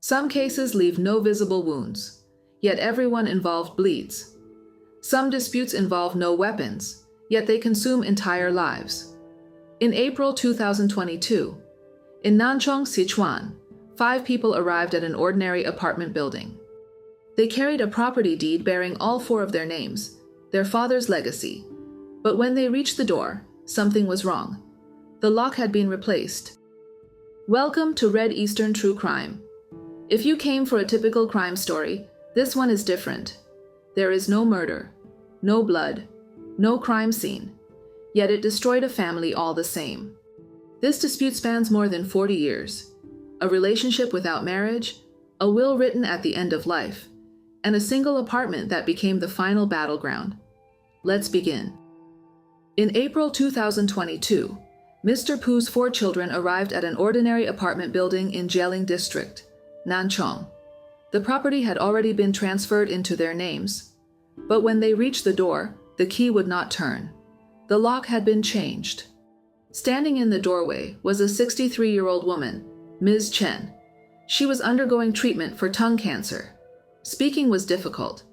Some cases leave no visible wounds, yet everyone involved bleeds. Some disputes involve no weapons, yet they consume entire lives. In April 2022, in Nanchong, Sichuan, 5 people arrived at an ordinary apartment building. They carried a property deed bearing all 4 of their names, their father's legacy. But when they reached the door, something was wrong. The lock had been replaced. Welcome to Red Eastern True Crime. If you came for a typical crime story, this one is different. There is no murder, no blood, no crime scene, yet it destroyed a family all the same. This dispute spans more than 40 years. A relationship without marriage, a will written at the end of life, and a single apartment that became the final battleground. Let's begin. In April 2022, Mr. Pu's 4 children arrived at an ordinary apartment building in Jieling District, Nanchong. The property had already been transferred into their names, but when they reached the door, the key would not turn. The lock had been changed. Standing in the doorway was a 63-year-old woman, Ms. Chen. She was undergoing treatment for tongue cancer. Speaking was difficult.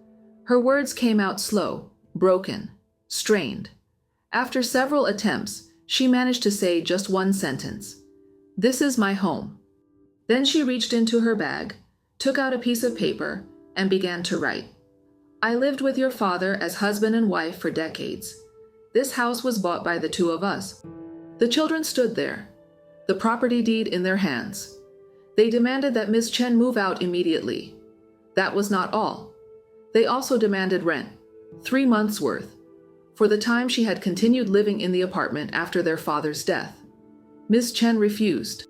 Her words came out slow, broken, strained. After several attempts, she managed to say just one sentence. "This is my home." Then she reached into her bag, took out a piece of paper, and began to write. "I lived with your father as husband and wife for decades. This house was bought by the 2 of us." The children stood there, the property deed in their hands. They demanded that Ms. Chen move out immediately. That was not all. They also demanded rent, 3 months' worth, for the time she had continued living in the apartment after their father's death. Ms. Chen refused.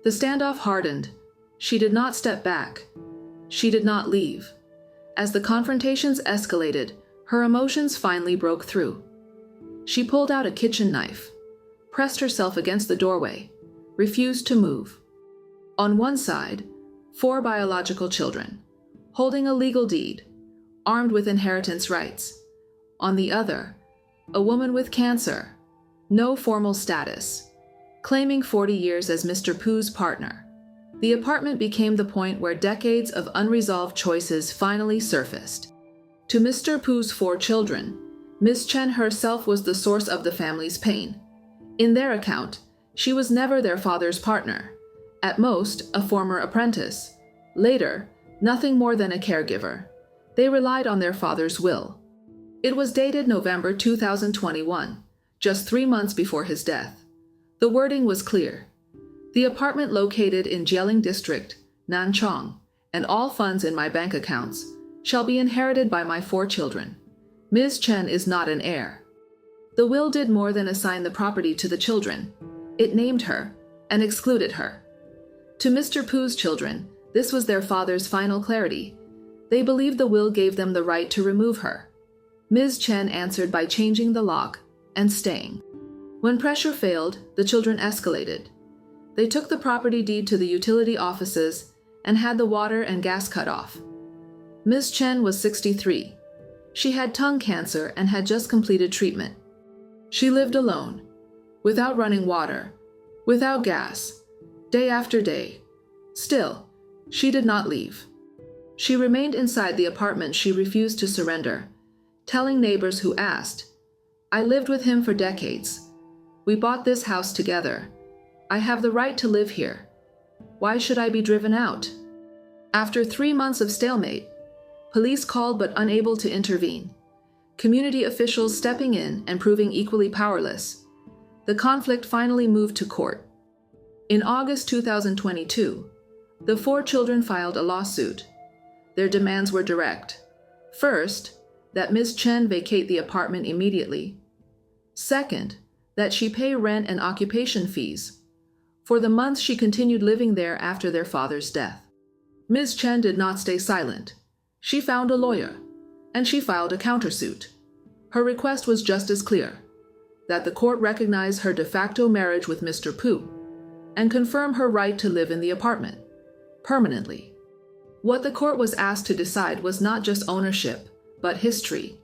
The standoff hardened. She did not step back. She did not leave. As the confrontations escalated, her emotions finally broke through. She pulled out a kitchen knife, pressed herself against the doorway, refused to move. On one side, 4 biological children, holding a legal deed, armed with inheritance rights. On the other, a woman with cancer, no formal status, claiming 40 years as Mr. Pu's partner. The apartment became the point where decades of unresolved choices finally surfaced. To Mr. Pu's 4 children, Ms. Chen herself was the source of the family's pain. In their account, she was never their father's partner, at most a former apprentice. Later, nothing more than a caregiver. They relied on their father's will. It was dated November 2021, just 3 months before his death. The wording was clear. "The apartment located in Jieling District, Nanchong, and all funds in my bank accounts shall be inherited by my 4 children. Ms. Chen is not an heir." The will did more than assign the property to the children. It named her and excluded her. To Mr. Pu's children, this was their father's final clarity. They believed the will gave them the right to remove her. Ms. Chen answered by changing the lock and staying. When pressure failed, the children escalated. They took the property deed to the utility offices and had the water and gas cut off. Ms. Chen was 63. She had tongue cancer and had just completed treatment. She lived alone, without running water, without gas, day after day. Still, she did not leave. She remained inside the apartment she refused to surrender, telling neighbors who asked, "I lived with him for decades. We bought this house together. I have the right to live here. Why should I be driven out?" After 3 months of stalemate, police called but unable to intervene. Community officials stepping in and proving equally powerless. The conflict finally moved to court. In August 2022, the 4 children filed a lawsuit. Their demands were direct. First, that Ms. Chen vacate the apartment immediately. Second, that she pay rent and occupation fees for the months she continued living there after their father's death. Ms. Chen did not stay silent. She found a lawyer, and she filed a countersuit. Her request was just as clear, that the court recognize her de facto marriage with Mr. Pu and confirm her right to live in the apartment, permanently. What the court was asked to decide was not just ownership, but history.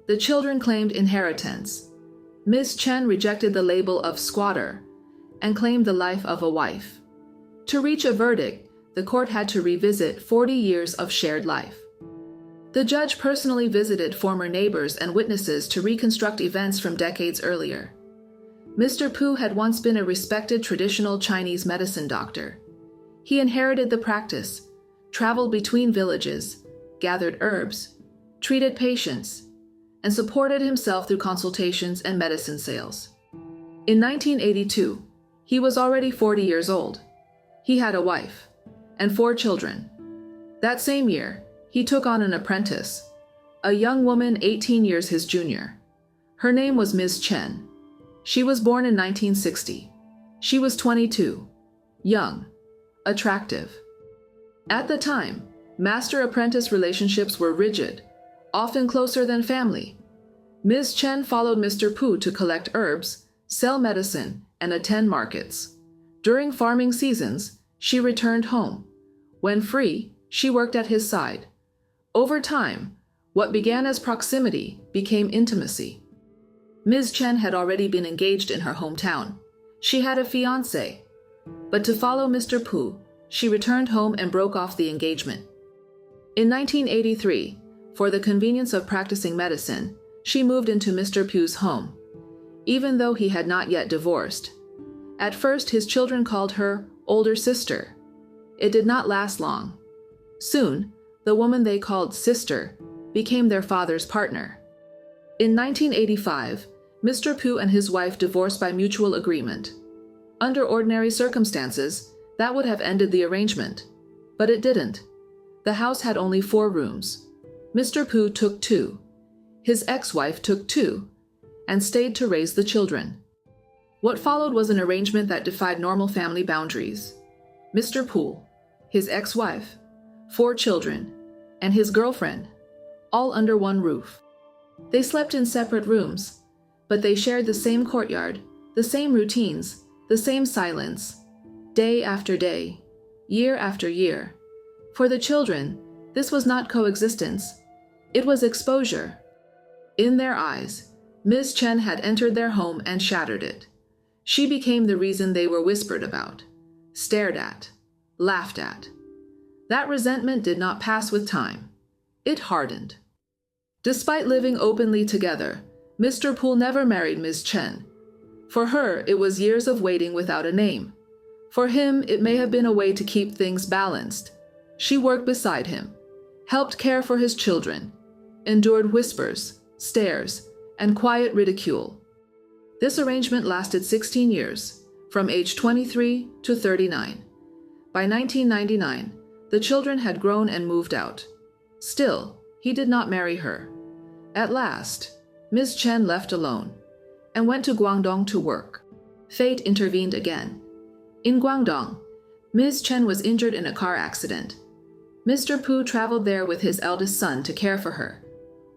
The children claimed inheritance. Ms. Chen rejected the label of squatter and claimed the life of a wife. To reach a verdict, the court had to revisit 40 years of shared life. The judge personally visited former neighbors and witnesses to reconstruct events from decades earlier. Mr. Pu had once been a respected traditional Chinese medicine doctor. He inherited the practice, traveled between villages, gathered herbs, treated patients, and supported himself through consultations and medicine sales. In 1982, he was already 40 years old. He had a wife and 4 children. That same year, he took on an apprentice, a young woman 18 years his junior. Her name was Ms. Chen. She was born in 1960. She was 22, young, attractive. At the time, master-apprentice relationships were rigid, often closer than family. Ms. Chen followed Mr. Pu to collect herbs, sell medicine, and attend markets. During farming seasons, she returned home. When free, she worked at his side. Over time, what began as proximity became intimacy. Ms. Chen had already been engaged in her hometown. She had a fiancé. But to follow Mr. Pu, she returned home and broke off the engagement. In 1983, for the convenience of practicing medicine, she moved into Mr. Pu's home, even though he had not yet divorced. At first, his children called her older sister. It did not last long. Soon, the woman they called sister became their father's partner. In 1985, Mr. Pu and his wife divorced by mutual agreement. Under ordinary circumstances, that would have ended the arrangement. But it didn't. The house had only 4 rooms. Mr. Pu took 2. His ex-wife took 2, and stayed to raise the children. What followed was an arrangement that defied normal family boundaries. Mr. Pu, his ex-wife, 4 children, and his girlfriend, all under one roof. They slept in separate rooms, but they shared the same courtyard, the same routines, the same silence, day after day, year after year. For the children, this was not coexistence, it was exposure. In their eyes, Ms. Chen had entered their home and shattered it. She became the reason they were whispered about, stared at, laughed at. That resentment did not pass with time. It hardened. Despite living openly together, Mr. Pu never married Ms. Chen. For her, it was years of waiting without a name. For him, it may have been a way to keep things balanced. She worked beside him, helped care for his children, endured whispers, stares, and quiet ridicule. This arrangement lasted 16 years, from age 23 to 39. By 1999, the children had grown and moved out. Still, he did not marry her. At last, Ms. Chen left alone and went to Guangdong to work. Fate intervened again. In Guangdong, Ms. Chen was injured in a car accident. Mr. Pu traveled there with his eldest son to care for her.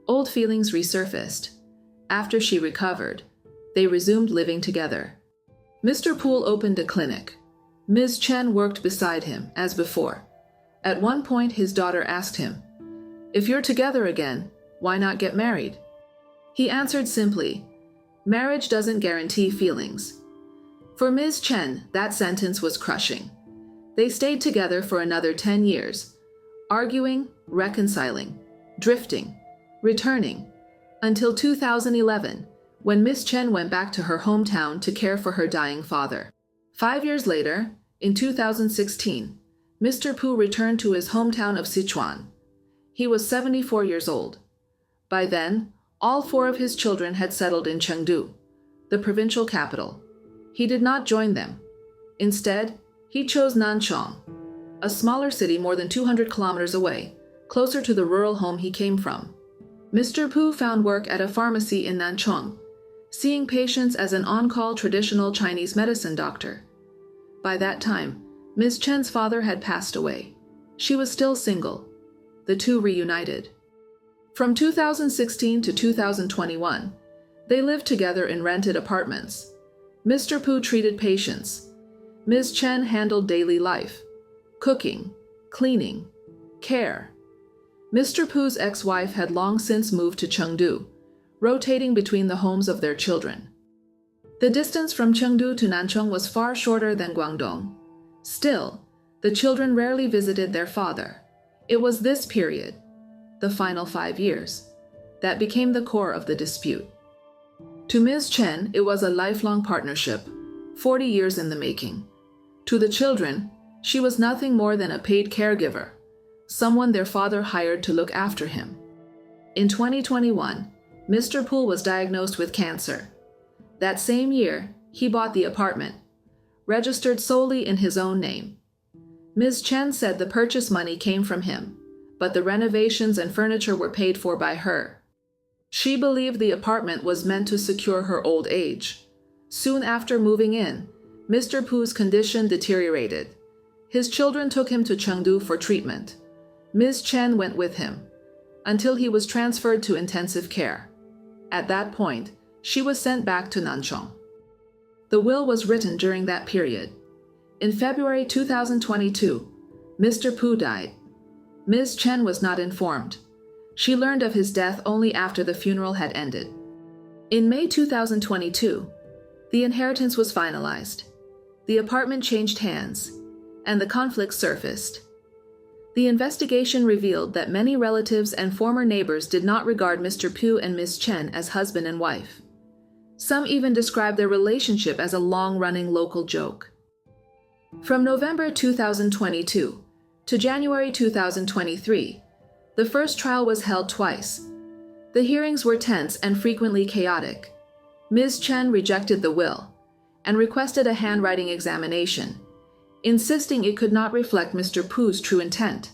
Old feelings resurfaced. After she recovered, they resumed living together. Mr. Pu opened a clinic. Ms. Chen worked beside him, as before. At one point, his daughter asked him, "If you're together again, why not get married?" He answered simply, "Marriage doesn't guarantee feelings." For Ms. Chen, that sentence was crushing. They stayed together for another 10 years, arguing, reconciling, drifting, returning, until 2011, when Ms. Chen went back to her hometown to care for her dying father. 5 years later, in 2016, Mr. Pu returned to his hometown of Sichuan. He was 74 years old. By then, all 4 of his children had settled in Chengdu, the provincial capital. He did not join them. Instead, he chose Nanchang, a smaller city more than 200 kilometers away, closer to the rural home he came from. Mr. Pu found work at a pharmacy in Nanchang, seeing patients as an on-call traditional Chinese medicine doctor. By that time, Ms. Chen's father had passed away. She was still single. The two reunited. From 2016 to 2021, they lived together in rented apartments. Mr. Pu treated patients. Ms. Chen handled daily life, cooking, cleaning, care. Mr. Pu's ex-wife had long since moved to Chengdu, rotating between the homes of their children. The distance from Chengdu to Nanchang was far shorter than Guangdong. Still, The children rarely visited their father. It was this period, the final 5 years, that became the core of the dispute. To Ms. Chen, it was a lifelong partnership, 40 years in the making. To the children, she was nothing more than a paid caregiver, someone their father hired to look after him. In 2021, Mr. Poole was diagnosed with cancer. That same year, he bought the apartment, registered solely in his own name. Ms. Chen said the purchase money came from him, but the renovations and furniture were paid for by her. She believed the apartment was meant to secure her old age. Soon after moving in, Mr. Poo's condition deteriorated. His children took him to Chengdu for treatment. Ms. Chen went with him, until he was transferred to intensive care. At that point, she was sent back to Nanchong. The will was written during that period. In February 2022, Mr. Poo died. Ms. Chen was not informed. She learned of his death only after the funeral had ended. In May 2022, the inheritance was finalized. The apartment changed hands, and the conflict surfaced. The investigation revealed that many relatives and former neighbors did not regard Mr. Poo and Ms. Chen as husband and wife. Some even described their relationship as a long-running local joke. From November 2022 to January 2023, the first trial was held twice. The hearings were tense and frequently chaotic. Ms. Chen rejected the will and requested a handwriting examination, insisting it could not reflect Mr. Poo's true intent.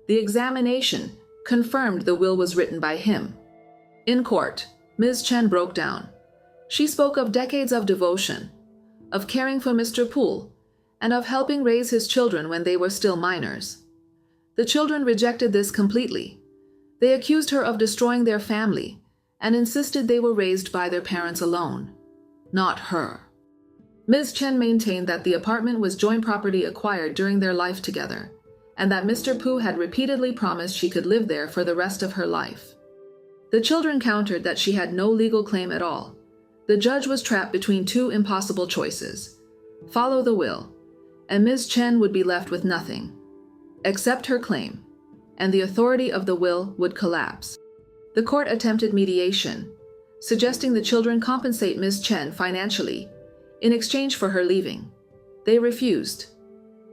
The examination confirmed the will was written by him. In court, Ms. Chen broke down. She spoke of decades of devotion, of caring for Mr. Poo, and of helping raise his children when they were still minors. The children rejected this completely. They accused her of destroying their family and insisted they were raised by their parents alone, not her. Ms. Chen maintained that the apartment was joint property acquired during their life together, and that Mr. Poo had repeatedly promised she could live there for the rest of her life. The children countered that she had no legal claim at all. The judge was trapped between two impossible choices: follow the will, and Ms. Chen would be left with nothing; accept her claim, and the authority of the will would collapse. The court attempted mediation, suggesting the children compensate Ms. Chen financially in exchange for her leaving. They refused.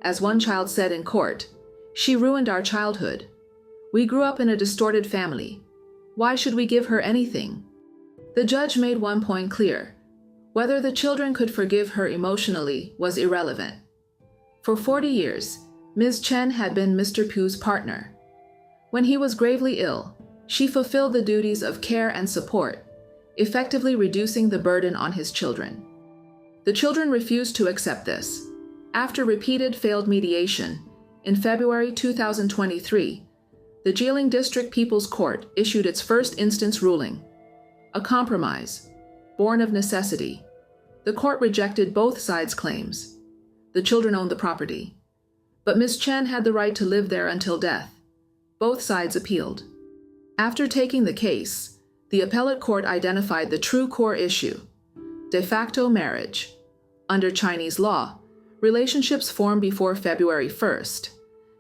As one child said in court, "She ruined our childhood. We grew up in a distorted family. Why should we give her anything?" The judge made one point clear: whether the children could forgive her emotionally was irrelevant. For 40 years, Ms. Chen had been Mr. Poo's partner. When he was gravely ill, she fulfilled the duties of care and support, effectively reducing the burden on his children. The children refused to accept this. After repeated failed mediation, in February 2023, the Jilin District People's Court issued its first instance ruling, a compromise, born of necessity. The court rejected both sides' claims. The children owned the property, but Ms. Chen had the right to live there until death. Both sides appealed. After taking the case, the appellate court identified the true core issue: de facto marriage. Under Chinese law, relationships formed before February 1st,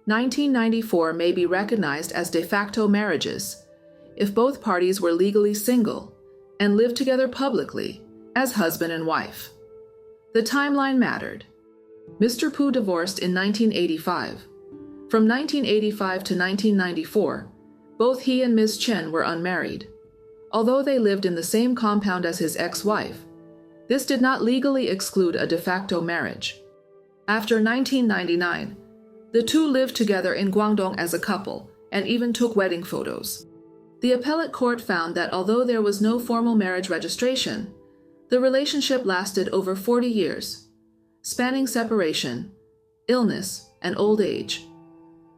1994 may be recognized as de facto marriages if both parties were legally single and lived together publicly as husband and wife. The timeline mattered. Mr. Poo divorced in 1985. From 1985 to 1994, both he and Ms. Chen were unmarried. Although they lived in the same compound as his ex-wife, this did not legally exclude a de facto marriage. After 1999, the two lived together in Guangdong as a couple and even took wedding photos. The appellate court found that although there was no formal marriage registration, the relationship lasted over 40 years, spanning separation, illness, and old age,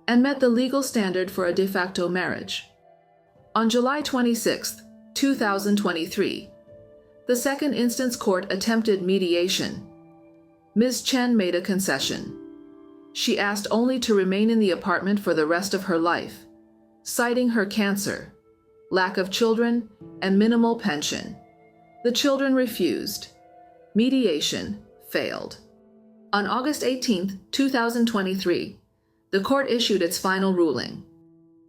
and met the legal standard for a de facto marriage. On July 26, 2023, the second instance court attempted mediation. Ms. Chen made a concession. She asked only to remain in the apartment for the rest of her life, citing her cancer, lack of children, and minimal pension. The children refused. Mediation failed. On August 18, 2023, the court issued its final ruling.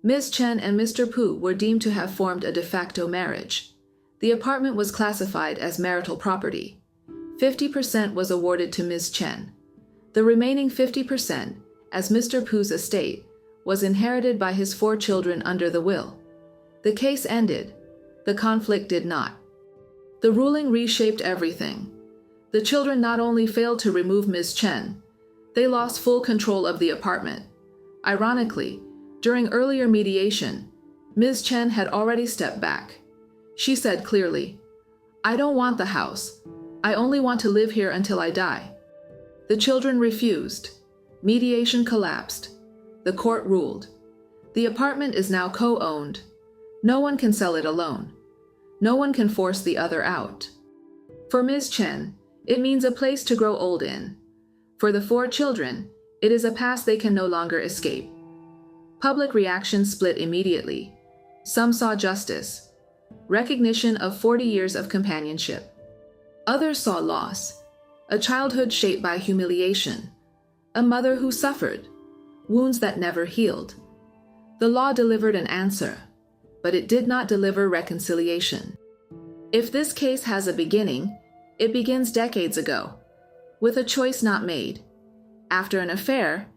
Ms. Chen and Mr. Pu were deemed to have formed a de facto marriage. The apartment was classified as marital property. 50% was awarded to Ms. Chen. The remaining 50%, as Mr. Pu's estate, was inherited by his 4 children under the will. The case ended. The conflict did not. The ruling reshaped everything. The children not only failed to remove Ms. Chen, they lost full control of the apartment. Ironically, during earlier mediation, Ms. Chen had already stepped back. She said clearly, "I don't want the house. I only want to live here until I die." The children refused. Mediation collapsed. The court ruled. The apartment is now co-owned. No one can sell it alone. No one can force the other out. For Ms. Chen, it means a place to grow old in. For the 4 children, it is a past they can no longer escape. Public reaction split immediately. Some saw justice, recognition of 40 years of companionship. Others saw loss, a childhood shaped by humiliation, a mother who suffered, wounds that never healed. The law delivered an answer, but it did not deliver reconciliation. If this case has a beginning, it begins decades ago, with a choice not made. After an affair,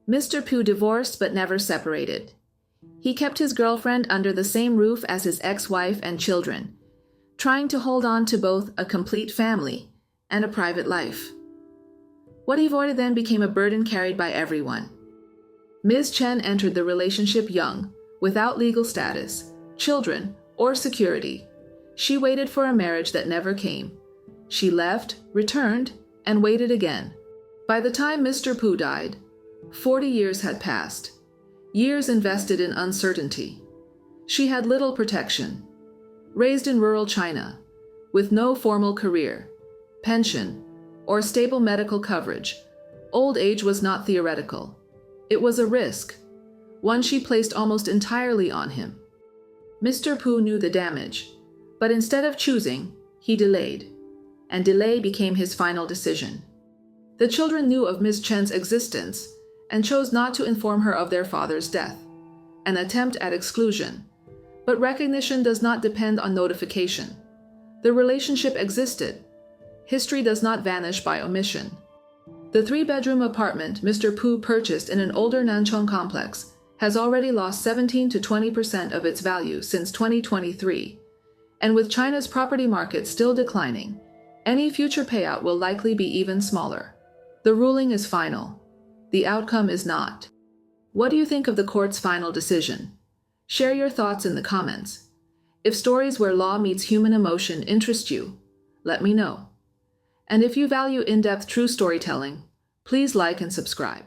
Mr. Pu divorced but never separated. He kept his girlfriend under the same roof as his ex-wife and children, trying to hold on to both a complete family and a private life. What he avoided then became a burden carried by everyone. Ms. Chen entered the relationship young, without legal status, children, or security. She waited for a marriage that never came. She left, returned, and waited again. By the time Mr. Pu died, 40 years had passed, years invested in uncertainty. She had little protection. Raised in rural China, with no formal career, pension, or stable medical coverage, old age was not theoretical. It was a risk, one she placed almost entirely on him. Mr. Pu knew the damage, but instead of choosing, he delayed, and delay became his final decision. The children knew of Ms. Chen's existence and chose not to inform her of their father's death, an attempt at exclusion. But recognition does not depend on notification. The relationship existed. History does not vanish by omission. The 3-bedroom apartment Mr. Pu purchased in an older Nanchong complex has already lost 17 to 20% of its value since 2023. And with China's property market still declining, any future payout will likely be even smaller. The ruling is final. The outcome is not. What do you think of the court's final decision? Share your thoughts in the comments. If stories where law meets human emotion interest you, let me know. And if you value in-depth true storytelling, please like and subscribe.